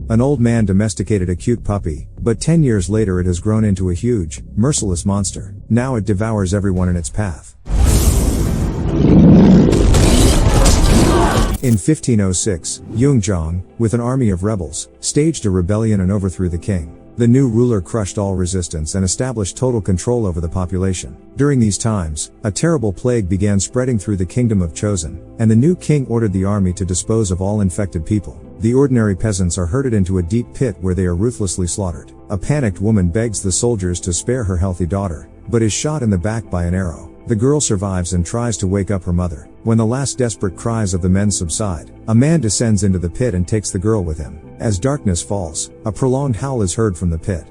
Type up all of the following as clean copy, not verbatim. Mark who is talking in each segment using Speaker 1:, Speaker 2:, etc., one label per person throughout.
Speaker 1: An old man domesticated a cute puppy, but 10 years later it has grown into a huge, merciless monster. Now it devours everyone in its path. In 1506, Yunzhang, with an army of rebels, staged a rebellion and overthrew the king. The new ruler crushed all resistance and established total control over the population. During these times, a terrible plague began spreading through the kingdom of Chosen, and the new king ordered the army to dispose of all infected people. The ordinary peasants are herded into a deep pit where they are ruthlessly slaughtered. A panicked woman begs the soldiers to spare her healthy daughter, but is shot in the back by an arrow. The girl survives and tries to wake up her mother. When the last desperate cries of the men subside, a man descends into the pit and takes the girl with him. As darkness falls, a prolonged howl is heard from the pit.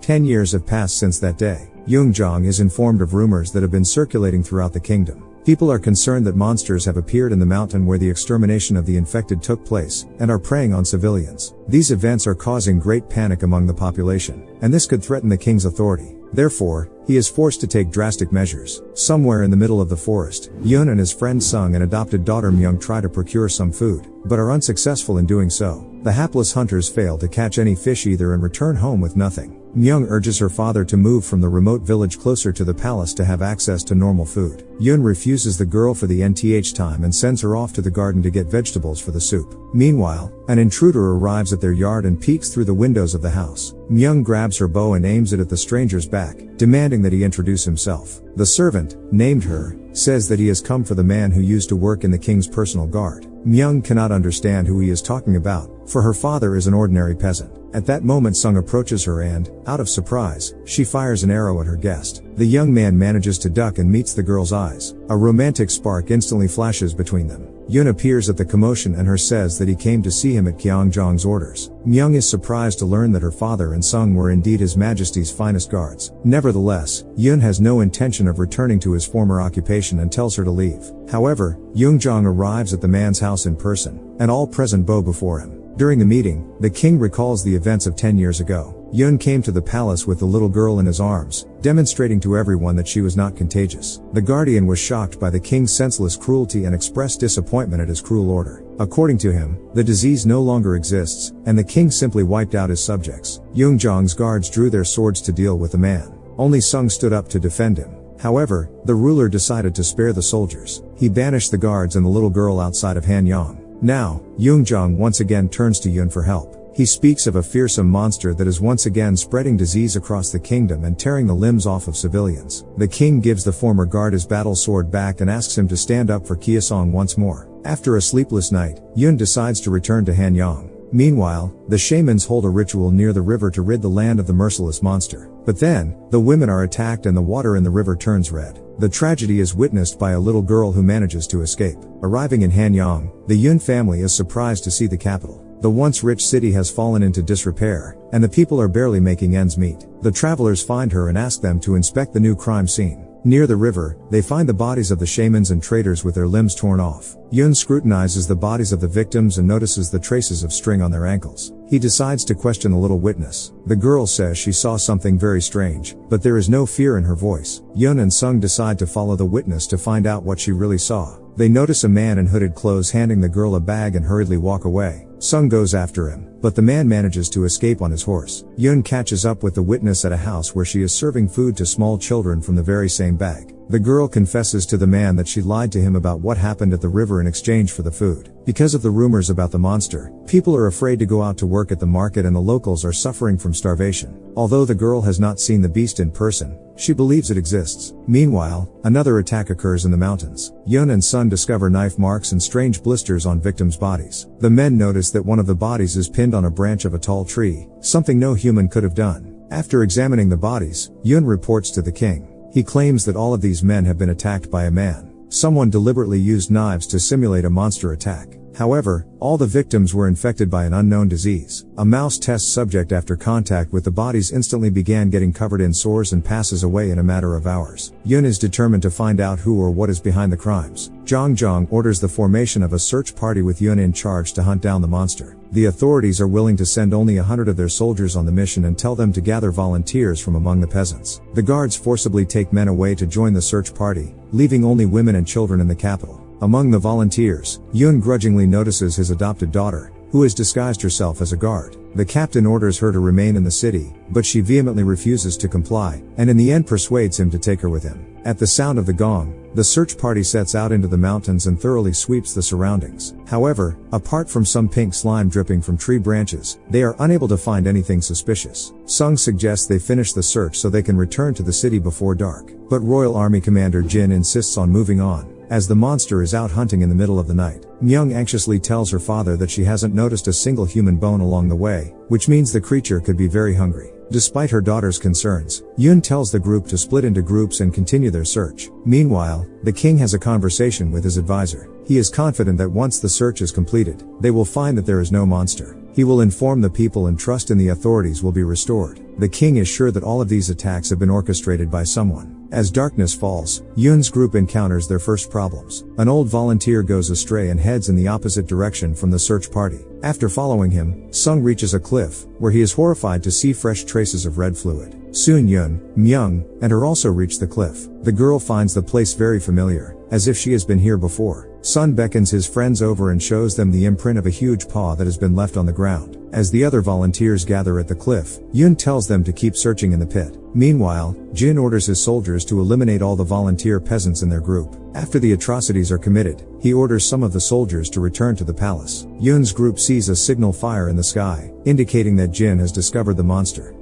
Speaker 1: 10 years have passed since that day. Yunzhang is informed of rumors that have been circulating throughout the kingdom. People are concerned that monsters have appeared in the mountain where the extermination of the infected took place, and are preying on civilians. These events are causing great panic among the population, and this could threaten the king's authority. Therefore, he is forced to take drastic measures. Somewhere in the middle of the forest, Yun and his friend Sung and adopted daughter Myung try to procure some food, but are unsuccessful in doing so. The hapless hunters fail to catch any fish either and return home with nothing. Myung urges her father to move from the remote village closer to the palace to have access to normal food. Yun refuses the girl for the nth time and sends her off to the garden to get vegetables for the soup. Meanwhile, an intruder arrives at their yard and peeks through the windows of the house. Myung grabs her bow and aims it at the stranger's back, demanding that he introduce himself. The servant, named Her, says that he has come for the man who used to work in the king's personal guard. Myung cannot understand who he is talking about, for her father is an ordinary peasant. At that moment Sung approaches her and, out of surprise, she fires an arrow at her guest. The young man manages to duck and meets the girl's eyes. A romantic spark instantly flashes between them. Yun appears at the commotion and Her says that he came to see him at Kyongjong's orders. Myung is surprised to learn that her father and Sung were indeed His Majesty's finest guards. Nevertheless, Yun has no intention of returning to his former occupation and tells her to leave. However, Yungjong arrives at the man's house in person, and all present bow before him. During the meeting, the king recalls the events of 10 years ago. Yun came to the palace with the little girl in his arms, demonstrating to everyone that she was not contagious. The guardian was shocked by the king's senseless cruelty and expressed disappointment at his cruel order. According to him, the disease no longer exists, and the king simply wiped out his subjects. Yungjong's guards drew their swords to deal with the man. Only Sung stood up to defend him. However, the ruler decided to spare the soldiers. He banished the guards and the little girl outside of Hanyang. Now, Yungjong once again turns to Yun for help. He speaks of a fearsome monster that is once again spreading disease across the kingdom and tearing the limbs off of civilians. The king gives the former guard his battle sword back and asks him to stand up for Kyeosong once more. After a sleepless night, Yun decides to return to Hanyang. Meanwhile, the shamans hold a ritual near the river to rid the land of the merciless monster. But then, the women are attacked and the water in the river turns red. The tragedy is witnessed by a little girl who manages to escape. Arriving in Hanyang, the Yun family is surprised to see the capital. The once rich city has fallen into disrepair, and the people are barely making ends meet. The travelers find her and ask them to inspect the new crime scene. Near the river, they find the bodies of the shamans and traders with their limbs torn off. Yun scrutinizes the bodies of the victims and notices the traces of string on their ankles. He decides to question the little witness. The girl says she saw something very strange, but there is no fear in her voice. Yun and Sung decide to follow the witness to find out what she really saw. They notice a man in hooded clothes handing the girl a bag and hurriedly walk away. Sung goes after him, but the man manages to escape on his horse. Yun catches up with the witness at a house where she is serving food to small children from the very same bag. The girl confesses to the man that she lied to him about what happened at the river in exchange for the food. Because of the rumors about the monster, people are afraid to go out to work at the market and the locals are suffering from starvation. Although the girl has not seen the beast in person, she believes it exists. Meanwhile, another attack occurs in the mountains. Yun and Sun discover knife marks and strange blisters on victims' bodies. The men notice that one of the bodies is pinned on a branch of a tall tree, something no human could have done. After examining the bodies, Yun reports to the king. He claims that all of these men have been attacked by a man. Someone deliberately used knives to simulate a monster attack. However, all the victims were infected by an unknown disease. A mouse test subject after contact with the bodies instantly began getting covered in sores and passes away in a matter of hours. Yun is determined to find out who or what is behind the crimes. Zhang orders the formation of a search party with Yun in charge to hunt down the monster. The authorities are willing to send only 100 of their soldiers on the mission and tell them to gather volunteers from among the peasants. The guards forcibly take men away to join the search party, leaving only women and children in the capital. Among the volunteers, Yun grudgingly notices his adopted daughter, who has disguised herself as a guard. The captain orders her to remain in the city, but she vehemently refuses to comply, and in the end persuades him to take her with him. At the sound of the gong, the search party sets out into the mountains and thoroughly sweeps the surroundings. However, apart from some pink slime dripping from tree branches, they are unable to find anything suspicious. Sung suggests they finish the search so they can return to the city before dark, but Royal Army Commander Jin insists on moving on, as the monster is out hunting in the middle of the night. Myung anxiously tells her father that she hasn't noticed a single human bone along the way, which means the creature could be very hungry. Despite her daughter's concerns, Yun tells the group to split into groups and continue their search. Meanwhile, the king has a conversation with his advisor. He is confident that once the search is completed, they will find that there is no monster. He will inform the people and trust in the authorities will be restored. The king is sure that all of these attacks have been orchestrated by someone. As darkness falls, Yun's group encounters their first problems. An old volunteer goes astray and heads in the opposite direction from the search party. After following him, Sung reaches a cliff, where he is horrified to see fresh traces of red fluid. Soon Yun, Myung, and her also reach the cliff. The girl finds the place very familiar, as if she has been here before. Sun beckons his friends over and shows them the imprint of a huge paw that has been left on the ground. As the other volunteers gather at the cliff, Yun tells them to keep searching in the pit. Meanwhile, Jin orders his soldiers to eliminate all the volunteer peasants in their group. After the atrocities are committed, he orders some of the soldiers to return to the palace. Yun's group sees a signal fire in the sky, indicating that Jin has discovered the monster.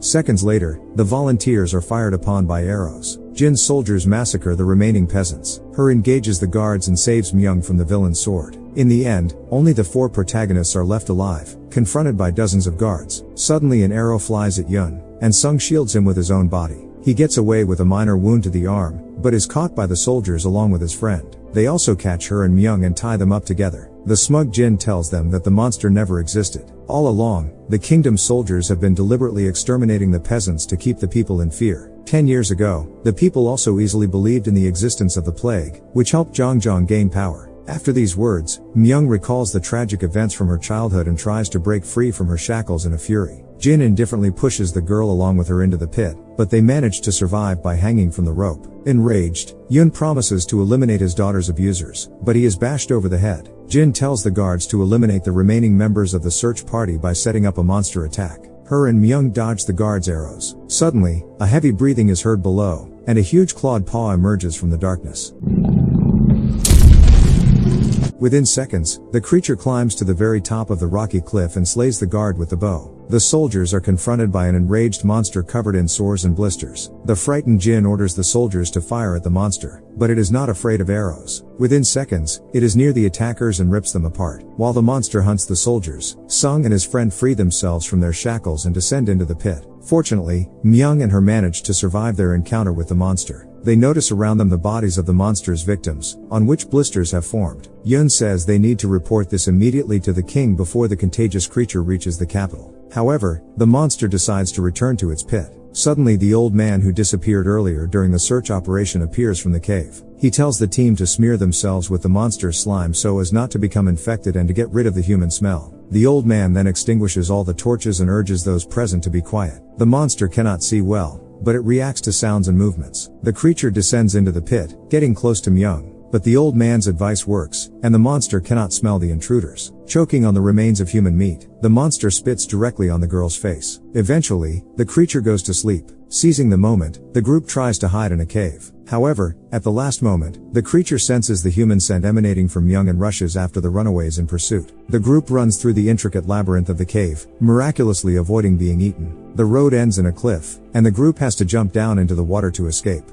Speaker 1: Seconds later, the volunteers are fired upon by arrows. Jin's soldiers massacre the remaining peasants. Her engages the guards and saves Myung from the villain's sword. In the end, only the 4 protagonists are left alive, confronted by dozens of guards. Suddenly an arrow flies at Yun, and Sung shields him with his own body. He gets away with a minor wound to the arm, but is caught by the soldiers along with his friend. They also catch her and Myung and tie them up together. The smug Jin tells them that the monster never existed. All along, the kingdom's soldiers have been deliberately exterminating the peasants to keep the people in fear. 10 years ago, the people also easily believed in the existence of the plague, which helped Zhang gain power. After these words, Myung recalls the tragic events from her childhood and tries to break free from her shackles in a fury. Jin indifferently pushes the girl along with her into the pit, but they manage to survive by hanging from the rope. Enraged, Yun promises to eliminate his daughter's abusers, but he is bashed over the head. Jin tells the guards to eliminate the remaining members of the search party by setting up a monster attack. Her and Myung dodge the guards' arrows. Suddenly, a heavy breathing is heard below, and a huge clawed paw emerges from the darkness. Within seconds, the creature climbs to the very top of the rocky cliff and slays the guard with the bow. The soldiers are confronted by an enraged monster covered in sores and blisters. The frightened Jin orders the soldiers to fire at the monster, but it is not afraid of arrows. Within seconds, it is near the attackers and rips them apart. While the monster hunts the soldiers, Sung and his friend free themselves from their shackles and descend into the pit. Fortunately, Myung and her manage to survive their encounter with the monster. They notice around them the bodies of the monster's victims, on which blisters have formed. Yun says they need to report this immediately to the king before the contagious creature reaches the capital. However, the monster decides to return to its pit. Suddenly the old man who disappeared earlier during the search operation appears from the cave. He tells the team to smear themselves with the monster's slime so as not to become infected and to get rid of the human smell. The old man then extinguishes all the torches and urges those present to be quiet. The monster cannot see well, but it reacts to sounds and movements. The creature descends into the pit, getting close to Myung. But the old man's advice works, and the monster cannot smell the intruders. Choking on the remains of human meat, the monster spits directly on the girl's face. Eventually, the creature goes to sleep. Seizing the moment, the group tries to hide in a cave. However, at the last moment, the creature senses the human scent emanating from Myung and rushes after the runaways in pursuit. The group runs through the intricate labyrinth of the cave, miraculously avoiding being eaten. The road ends in a cliff, and the group has to jump down into the water to escape.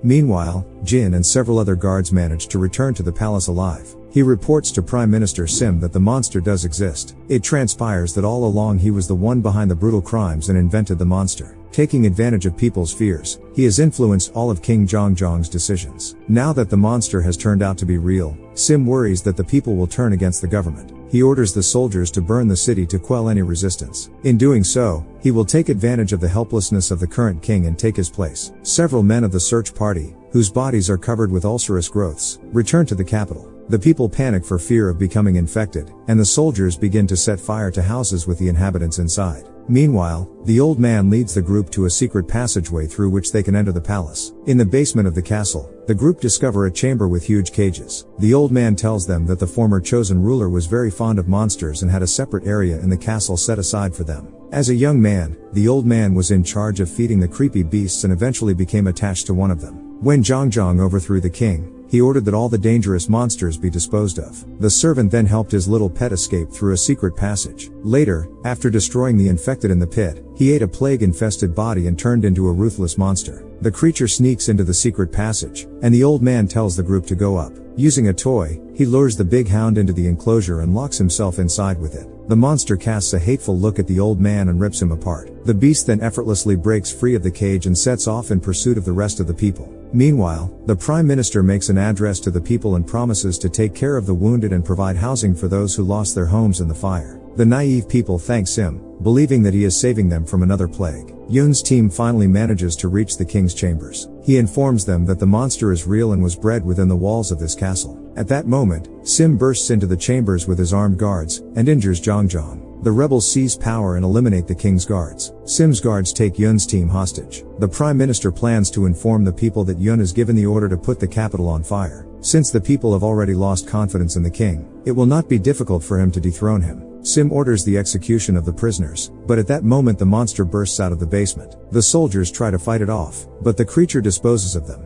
Speaker 1: Meanwhile, Jin and several other guards manage to return to the palace alive. He reports to Prime Minister Sim that the monster does exist. It transpires that all along he was the one behind the brutal crimes and invented the monster. Taking advantage of people's fears, he has influenced all of King Zhang's decisions. Now that the monster has turned out to be real, Sim worries that the people will turn against the government. He orders the soldiers to burn the city to quell any resistance. In doing so, he will take advantage of the helplessness of the current king and take his place. Several men of the search party, whose bodies are covered with ulcerous growths, return to the capital. The people panic for fear of becoming infected, and the soldiers begin to set fire to houses with the inhabitants inside. Meanwhile, the old man leads the group to a secret passageway through which they can enter the palace. In the basement of the castle, the group discover a chamber with huge cages. The old man tells them that the former chosen ruler was very fond of monsters and had a separate area in the castle set aside for them. As a young man, the old man was in charge of feeding the creepy beasts and eventually became attached to one of them. When Zhang overthrew the king, he ordered that all the dangerous monsters be disposed of. The servant then helped his little pet escape through a secret passage. Later, after destroying the infected in the pit, he ate a plague-infested body and turned into a ruthless monster. The creature sneaks into the secret passage, and the old man tells the group to go up. Using a toy, he lures the big hound into the enclosure and locks himself inside with it. The monster casts a hateful look at the old man and rips him apart. The beast then effortlessly breaks free of the cage and sets off in pursuit of the rest of the people. Meanwhile, the Prime Minister makes an address to the people and promises to take care of the wounded and provide housing for those who lost their homes in the fire. The naive people thank Sim, believing that he is saving them from another plague. Yun's team finally manages to reach the king's chambers. He informs them that the monster is real and was bred within the walls of this castle. At that moment, Sim bursts into the chambers with his armed guards, and injures Zhang. The rebels seize power and eliminate the king's guards. Sim's guards take Yun's team hostage. The Prime Minister plans to inform the people that Yun has given the order to put the capital on fire. Since the people have already lost confidence in the king, it will not be difficult for him to dethrone him. Sim orders the execution of the prisoners, but at that moment the monster bursts out of the basement. The soldiers try to fight it off, but the creature disposes of them.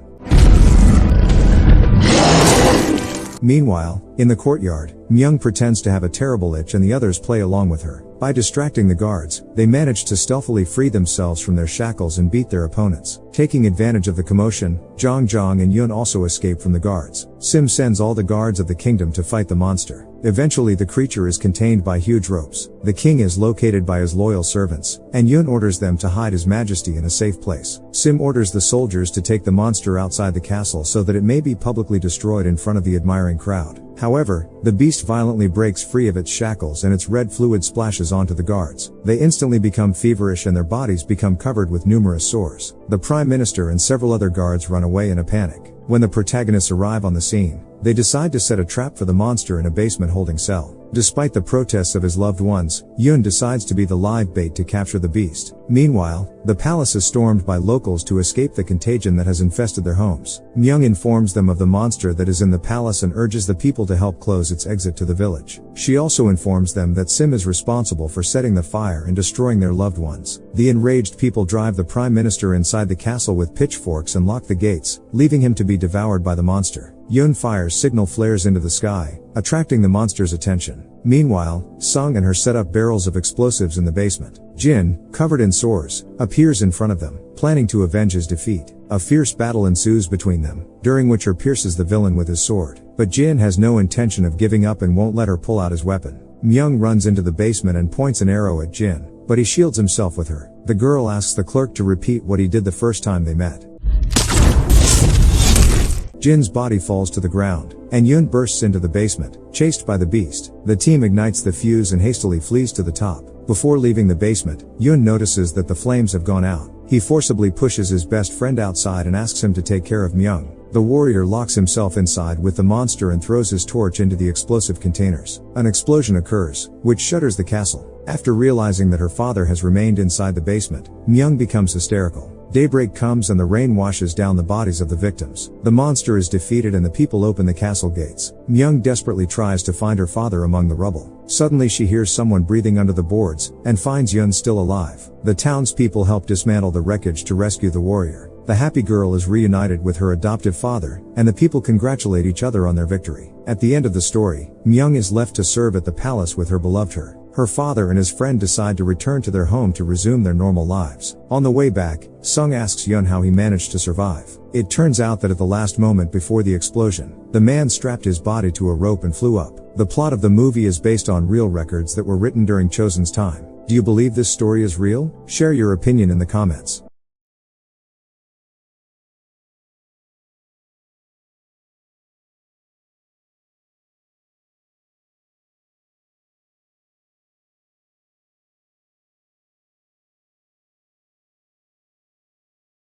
Speaker 1: Meanwhile, in the courtyard, Myung pretends to have a terrible itch and the others play along with her. By distracting the guards, they manage to stealthily free themselves from their shackles and beat their opponents. Taking advantage of the commotion, Zhang and Yun also escape from the guards. Sim sends all the guards of the kingdom to fight the monster. Eventually the creature is contained by huge ropes. The king is located by his loyal servants, and Yun orders them to hide His Majesty in a safe place. Sim orders the soldiers to take the monster outside the castle so that it may be publicly destroyed in front of the admiring crowd. However, the beast violently breaks free of its shackles and its red fluid splashes onto the guards. They instantly become feverish and their bodies become covered with numerous sores. The Prime Minister and several other guards run away in a panic. When the protagonists arrive on the scene, they decide to set a trap for the monster in a basement holding cell. Despite the protests of his loved ones, Yun decides to be the live bait to capture the beast. Meanwhile, the palace is stormed by locals to escape the contagion that has infested their homes. Myung informs them of the monster that is in the palace and urges the people to help close its exit to the village. She also informs them that Sim is responsible for setting the fire and destroying their loved ones. The enraged people drive the Prime Minister inside the castle with pitchforks and lock the gates, leaving him to be devoured by the monster. Yun fires signal flares into the sky, attracting the monster's attention. Meanwhile, Sung and her set up barrels of explosives in the basement. Jin, covered in sores, appears in front of them, planning to avenge his defeat. A fierce battle ensues between them, during which her pierces the villain with his sword. But Jin has no intention of giving up and won't let her pull out his weapon. Myung runs into the basement and points an arrow at Jin, but he shields himself with her. The girl asks the clerk to repeat what he did the first time they met. Jin's body falls to the ground, and Yun bursts into the basement, chased by the beast. The team ignites the fuse and hastily flees to the top. Before leaving the basement, Yun notices that the flames have gone out. He forcibly pushes his best friend outside and asks him to take care of Myung. The warrior locks himself inside with the monster and throws his torch into the explosive containers. An explosion occurs, which shudders the castle. After realizing that her father has remained inside the basement, Myung becomes hysterical. Daybreak comes and the rain washes down the bodies of the victims. The monster is defeated and the people open the castle gates. Myung desperately tries to find her father among the rubble. Suddenly she hears someone breathing under the boards, and finds Yun still alive. The townspeople help dismantle the wreckage to rescue the warrior. The happy girl is reunited with her adoptive father, and the people congratulate each other on their victory. At the end of the story, Myung is left to serve at the palace with her beloved her. Her father and his friend decide to return to their home to resume their normal lives. On the way back, Sung asks Yun how he managed to survive. It turns out that at the last moment before the explosion, the man strapped his body to a rope and flew up. The plot of the movie is based on real records that were written during Chosen's time. Do you believe this story is real? Share your opinion in the comments.